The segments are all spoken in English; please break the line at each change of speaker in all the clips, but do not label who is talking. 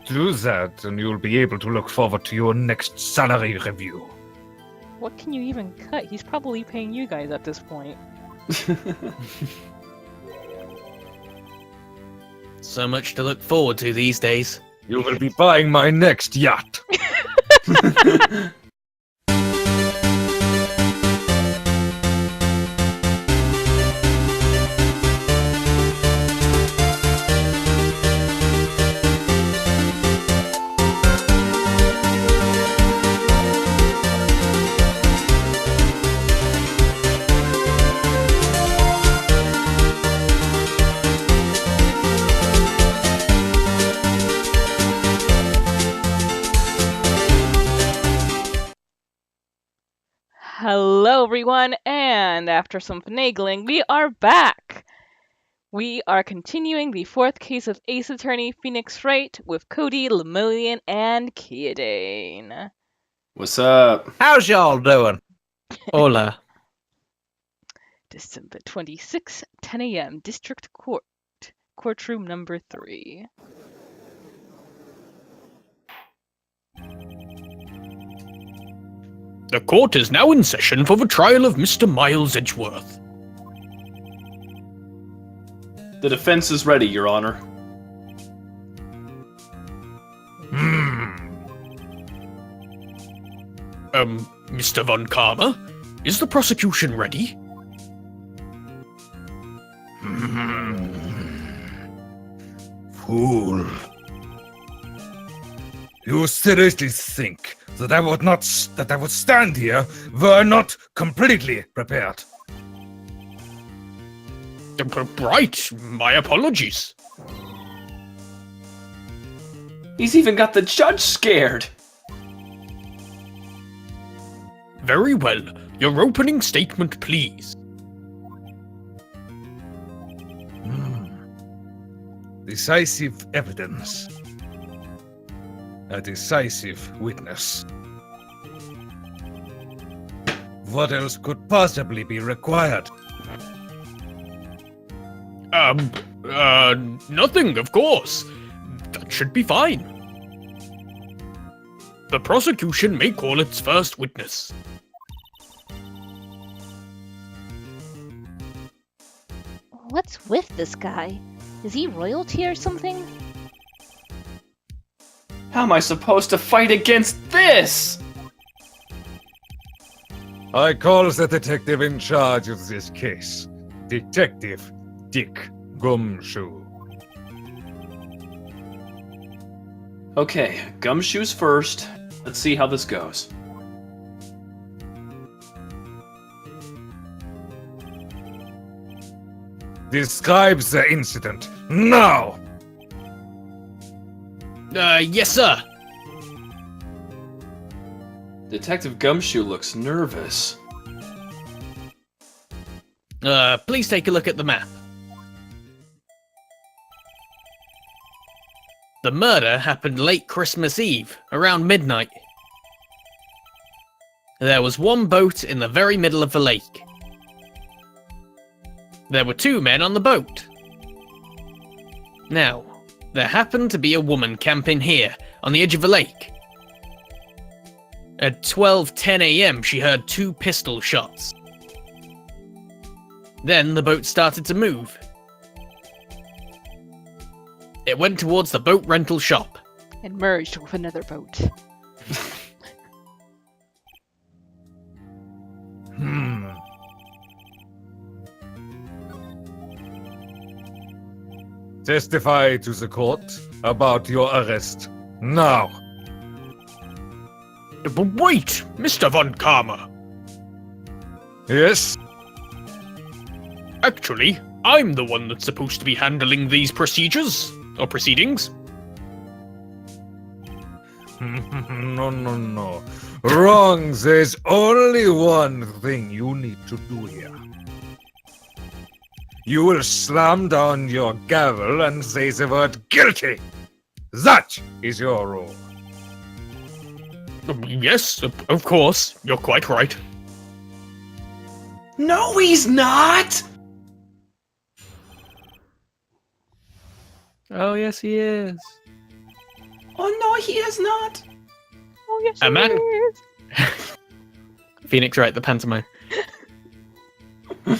Do that, and you'll be able to look forward to your next salary review.
What can you even cut? He's probably paying you guys at this point.
So much to look forward to these days.
You will be buying my next yacht.
Hello, everyone, and after some finagling, we are back. We are continuing the fourth case of Ace Attorney Phoenix Wright with Cody, Lamoleon, and KeaDane.
What's up?
How's y'all doing?
Hola.
December 26, 10 a.m., District Court, courtroom number 3.
The court is now in session for the trial of Mr. Miles Edgeworth.
The defense is ready, Your Honor.
Mr. Von Karma, is the prosecution ready?
Fool. You seriously think that I would stand here were not completely prepared?
Right, my apologies.
He's even got the judge scared.
Very well. Your opening statement, please.
Decisive evidence. A decisive witness. What else could possibly be required?
Nothing, of course. That should be fine. The prosecution may call its first witness.
What's with this guy? Is he royalty or something?
How am I supposed to fight against this?
I call the detective in charge of this case. Detective Dick Gumshoe.
Okay, gumshoes first. Let's see how this goes.
Describe the incident, now!
Yes, sir.
Detective Gumshoe looks nervous.
Please take a look at the map. The murder happened late Christmas Eve, around midnight. There was one boat in the very middle of the lake. There were 2 men on the boat. Now, there happened to be a woman camping here, on the edge of the lake. At 12:10 a.m., she heard 2 pistol shots. Then the boat started to move. It went towards the boat rental shop.
And merged with another boat.
Testify to the court about your arrest, now!
But wait, Mr. Von Karma.
Yes?
Actually, I'm the one that's supposed to be handling these procedures, or proceedings.
No. Wrong. There's only one thing you need to do here. You will slam down your gavel and say the word guilty. That is your role.
Yes, of course. You're quite right.
No, he's not!
Oh, yes, he is.
Oh no, he has not.
Oh, yes,
A man-
he is.
Phoenix Wright, the pantomime.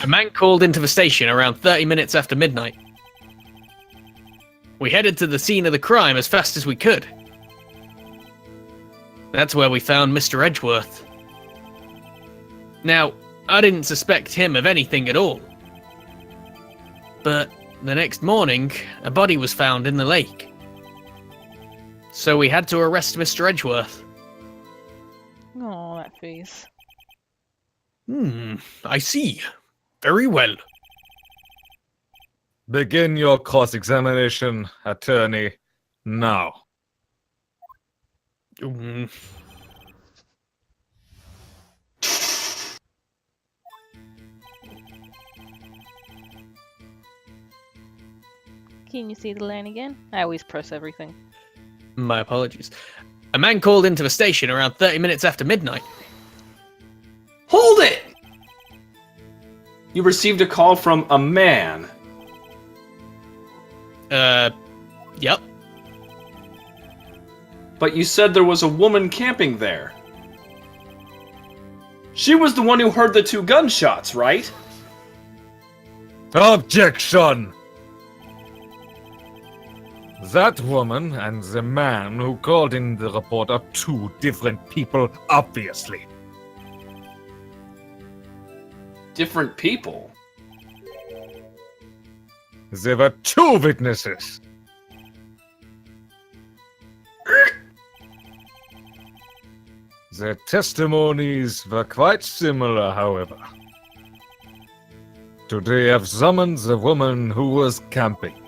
A man called into the station around 30 minutes after midnight. We headed to the scene of the crime as fast as we could. That's where we found Mr. Edgeworth. Now, I didn't suspect him of anything at all. But the next morning, a body was found in the lake. So we had to arrest Mr. Edgeworth.
Oh, that face.
I see. Very well.
Begin your cross-examination, attorney, now.
Mm,
Can you see the line again? I always press everything.
My apologies. A man called into the station around 30 minutes after midnight.
Hold it! You received a call from a man.
Yep.
But you said there was a woman camping there. She was the one who heard the 2 gunshots, right?
Objection! That woman and the man who called in the report are 2 different people, obviously.
Different people.
There were 2 witnesses. Their testimonies were quite similar, however. Today I've summoned the woman who was camping.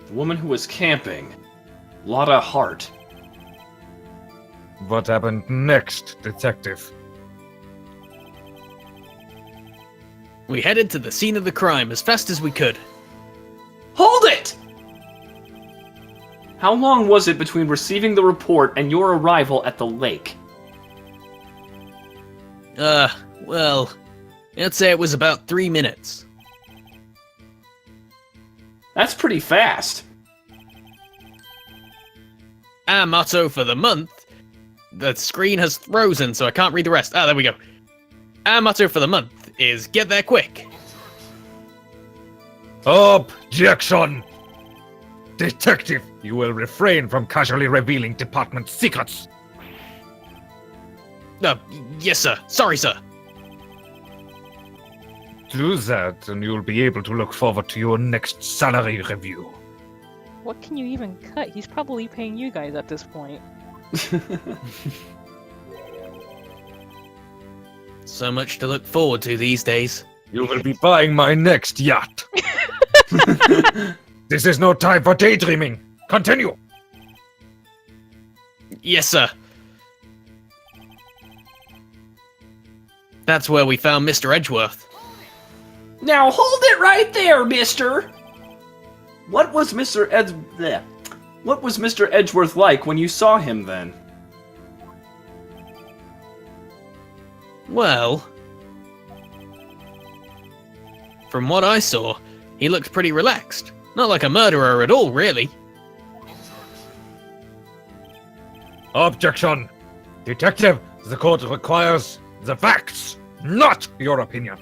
The woman who was camping. Lotta Hart.
What happened next, detective?
We headed to the scene of the crime as fast as we could.
Hold it! How long was it between receiving the report and your arrival at the lake?
Well, I'd say it was about 3 minutes.
That's pretty fast.
Our motto for the month... The screen has frozen, so I can't read the rest. Ah, there we go. Our motto for the month is get there quick.
Objection! Detective, you will refrain from casually revealing department secrets.
Yes, sir. Sorry, sir.
Do that, and you'll be able to look forward to your next salary review.
What can you even cut? He's probably paying you guys at this point.
So much to look forward to these days.
You will be buying my next yacht. This is no time for daydreaming. Continue.
Yes, sir. That's where we found Mr. Edgeworth.
Now hold it right there, mister! What was Mr. Edgeworth like when you saw him then?
Well... From what I saw, he looked pretty relaxed. Not like a murderer at all, really.
Objection! Detective, the court requires the facts, not your opinion.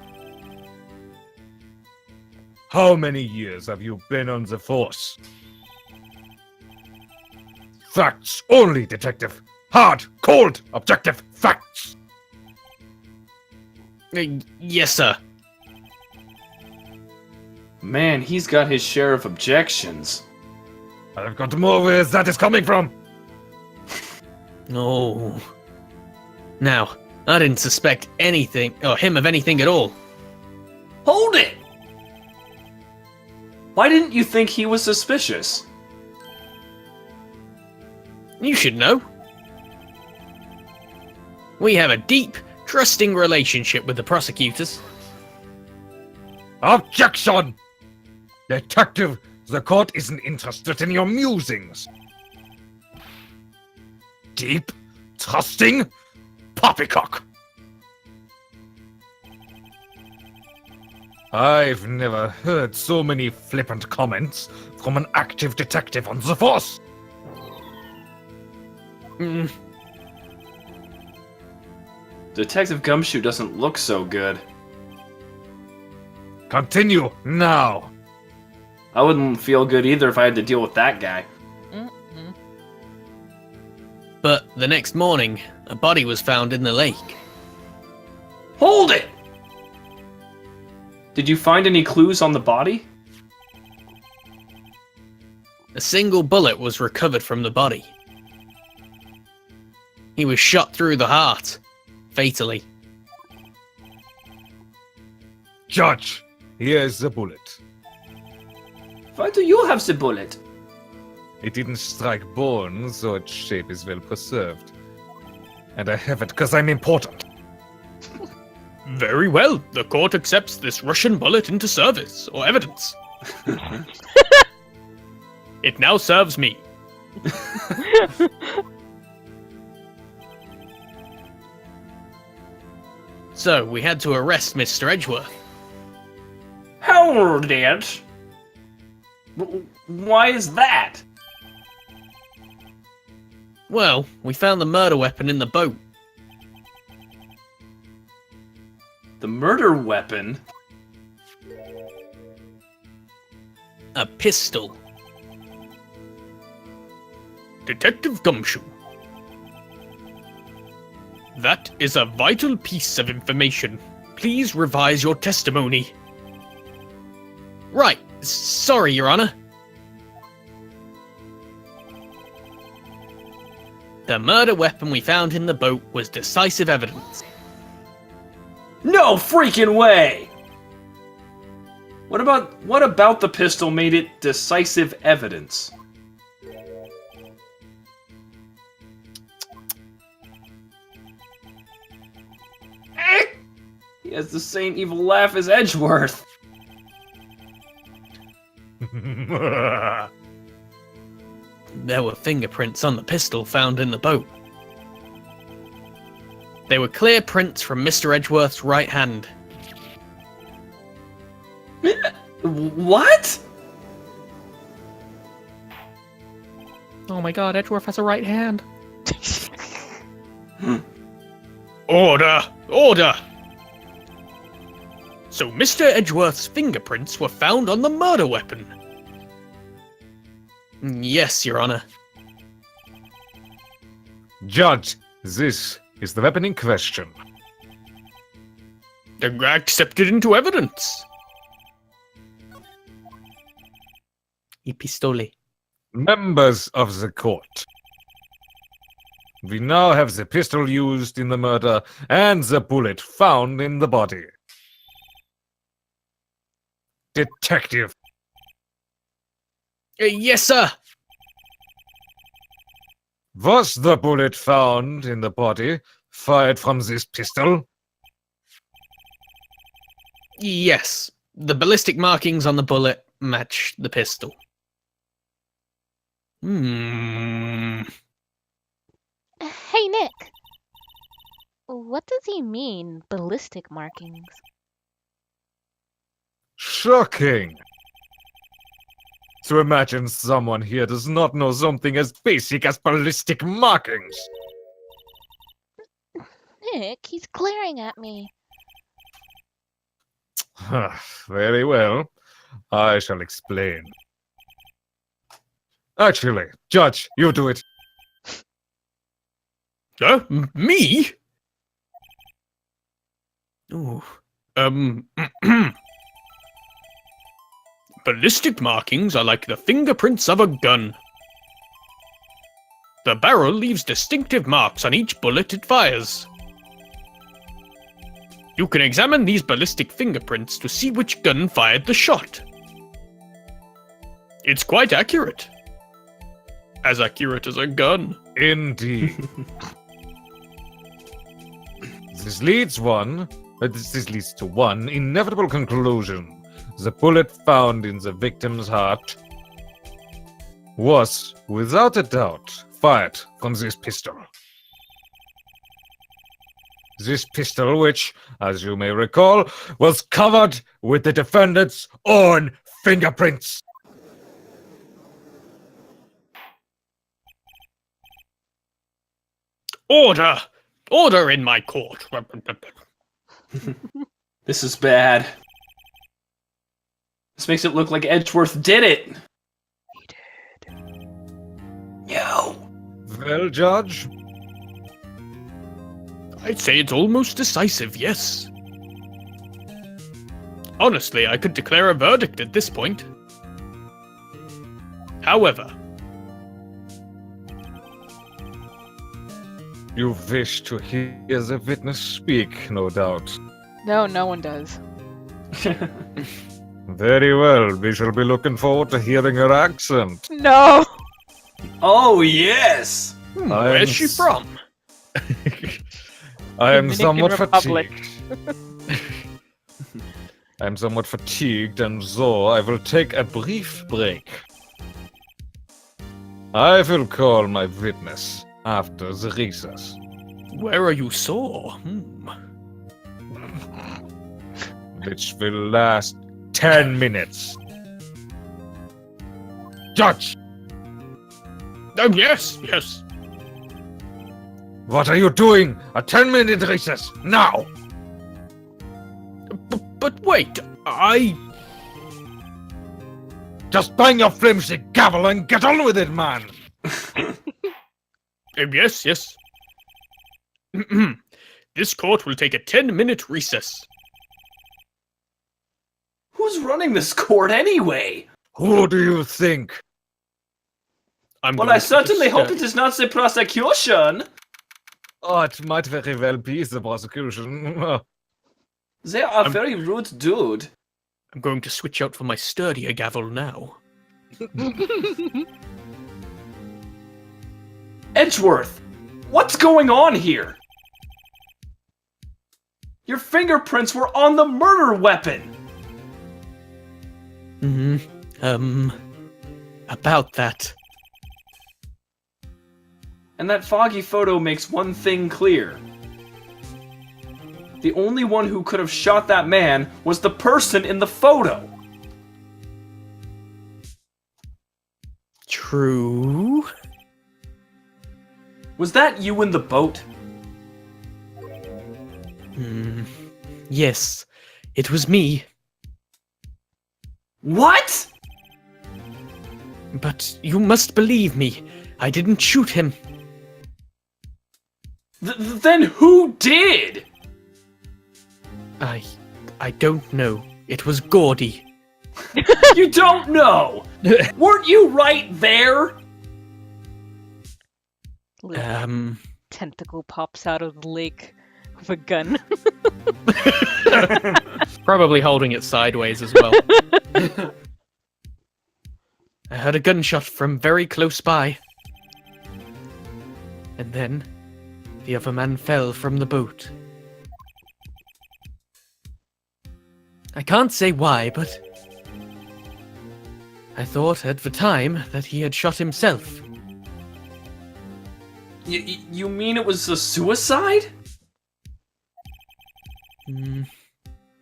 How many years have you been on the force? Facts only, detective. Hard, cold, objective facts.
Yes, sir.
Man, he's got his share of objections.
I've got more where that is coming from.
Oh. Now, I didn't suspect anything, or him of anything at all.
Hold it! Why didn't you think he was suspicious?
You should know. We have a deep, trusting relationship with the prosecutors.
Objection! Detective, the court isn't interested in your musings. Deep? Trusting? Poppycock! I've never heard so many flippant comments from an active detective on the force.
Detective Gumshoe doesn't look so good.
Continue now.
I wouldn't feel good either if I had to deal with that guy.
But the next morning, a body was found in the lake.
Hold it! Did you find any clues on the body?
A single bullet was recovered from the body. He was shot through the heart, fatally.
Judge, here's the bullet.
Why do you have the bullet?
It didn't strike bone, so its shape is well preserved. And I have it because I'm important.
Very well. The court accepts this Russian bullet into service, or evidence. It now serves me. So, we had to arrest Mr. Edgeworth.
Hold it! Why is that?
Well, we found the murder weapon in the boat.
The murder weapon?
A pistol. Detective Gumshoe. That is a vital piece of information. Please revise your testimony. Right. Sorry, Your Honor. The murder weapon we found in the boat was decisive evidence.
No freaking way! What about the pistol made it decisive evidence? He has the same evil laugh as Edgeworth.
There were fingerprints on the pistol found in the boat. They were clear prints from Mr. Edgeworth's right hand.
What?
Oh my god, Edgeworth has a right hand. Order! Order! So Mr. Edgeworth's fingerprints were found on the murder weapon? Yes, Your Honor.
Judge, this is the weapon in question.
Accepted into evidence. I pistole.
Members of the court. We now have the pistol used in the murder and the bullet found in the body. Detective.
Yes, sir.
Was the bullet found in the body fired from this pistol?
Yes. The ballistic markings on the bullet match the pistol.
Hey, Nick. What does he mean, ballistic markings?
Shocking! To imagine someone here does not know something as basic as ballistic markings.
Nick, he's glaring at me.
Very well. I shall explain. Actually, Judge, you do it.
Me? Ooh. Ballistic markings are like the fingerprints of a gun. The barrel leaves distinctive marks on each bullet it fires. You can examine these ballistic fingerprints to see which gun fired the shot. It's quite accurate. As accurate as a gun.
Indeed. This leads to one inevitable conclusion. The bullet found in the victim's heart was, without a doubt, fired from this pistol. This pistol, which, as you may recall, was covered with the defendant's own fingerprints.
Order! Order in my court.
This is bad. This makes it look like Edgeworth did it.
He did.
No.
Well, Judge,
I'd say it's almost decisive, yes. Honestly, I could declare a verdict at this point. However,
you wish to hear the witness speak, no doubt.
No, no one does.
Very well, we shall be looking forward to hearing her accent.
No!
Oh, yes.
where's she from?
I am
Dominican
somewhat
Republic.
fatigued. I am somewhat fatigued, and so I will take a brief break. I will call my witness after the recess.
Where are you sore?
Which will last 10 minutes. Judge,
Oh, yes, yes.
what are you doing? A 10-minute recess, now!
But wait, I...
Just bang your flimsy gavel and get on with it, man!
Yes, yes. This court will take a 10-minute recess.
Who's running this court anyway?
Who do you think?
I'm
Well,
going
I
to take a
certainly hope
step-
it is not the prosecution.
Oh, it might very well be the prosecution.
They are very rude dude.
I'm going to switch out for my sturdier gavel now.
Edgeworth, what's going on here? Your fingerprints were on the murder weapon.
About that.
And that foggy photo makes one thing clear. The only one who could have shot that man was the person in the photo.
True.
Was that you in the boat?
Yes, it was me.
What?
But you must believe me. I didn't shoot him.
Then who did?
I don't know. It was Gordy.
You don't know. Weren't you right there?
Little tentacle pops out of the lake with a gun.
Probably holding it sideways as well. I heard a gunshot from very close by. And then the other man fell from the boat. I can't say why, but I thought at the time that he had shot himself.
You mean it was a suicide?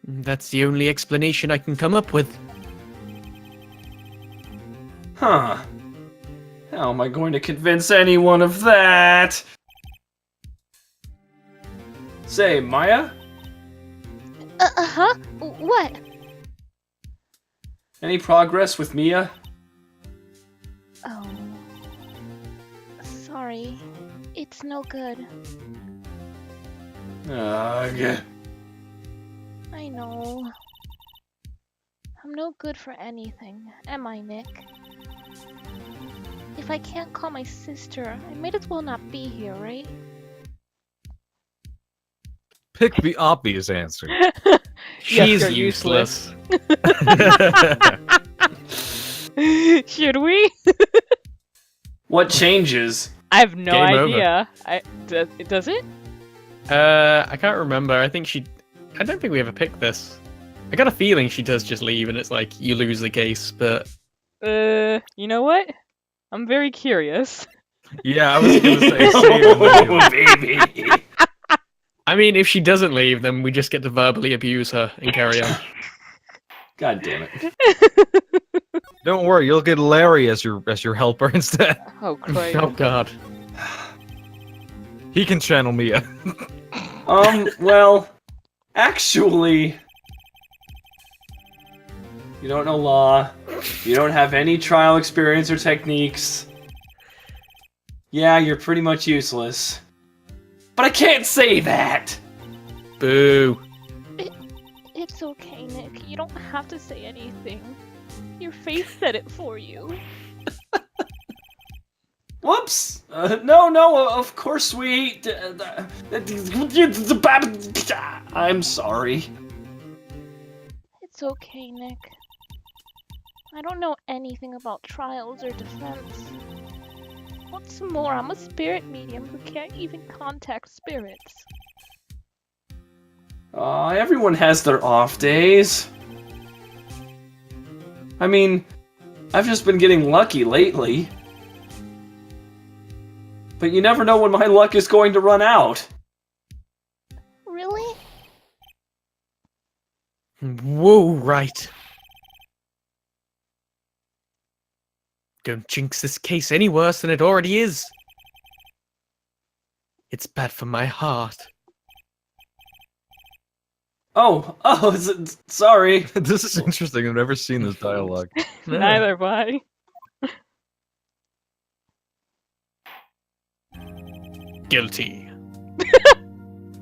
That's the only explanation I can come up with.
Huh. How am I going to convince anyone of that? Say, Maya?
Uh-huh? What?
Any progress with Mia?
Oh. Sorry. It's no good.
Ugh.
I know. I'm no good for anything, am I, Nick? If I can't call my sister, I might as well not be here, right?
Pick the obvious answer.
She's
you're
useless.
Should we?
What changes?
I have no
Game over.
idea. Does it?
I can't remember. I don't think we ever picked this. I got a feeling she does just leave and it's like you lose the case, but
You know what? I'm very curious.
Yeah, I was gonna say same.
Oh, baby.
I mean, if she doesn't leave, then we just get to verbally abuse her and carry on.
God damn it.
Don't worry, you'll get Larry as your helper instead.
Oh, Christ.
Oh god.
He can channel Mia.
Well, actually, you don't know law. You don't have any trial experience or techniques. Yeah, you're pretty much useless. But I can't say that!
Boo.
It's okay, Nick. You don't have to say anything. Your face said it for you.
Whoops! No, of course we... I'm sorry.
It's okay, Nick. I don't know anything about trials or defense. What's more, I'm a spirit medium who can't even contact spirits.
Everyone has their off days. I mean, I've just been getting lucky lately. But you never know when my luck is going to run out.
Really?
Whoa, right. Don't jinx this case any worse than it already is. It's bad for my heart.
Sorry.
This is interesting. I've never seen this dialogue.
Neither have I.
Guilty.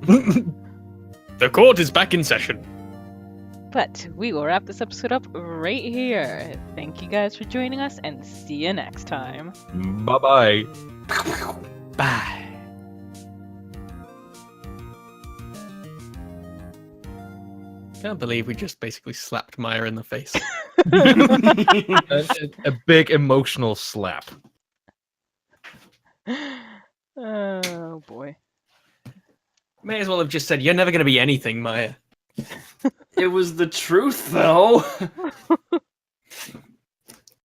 The court is back in session.
But we will wrap this episode up right here. Thank you guys for joining us, and see you next time.
Bye-bye.
Bye. Can't believe we just basically slapped Maya in the face.
A big emotional slap.
Oh boy.
May as well have just said, "You're never going to be anything, Maya."
It was the truth, though.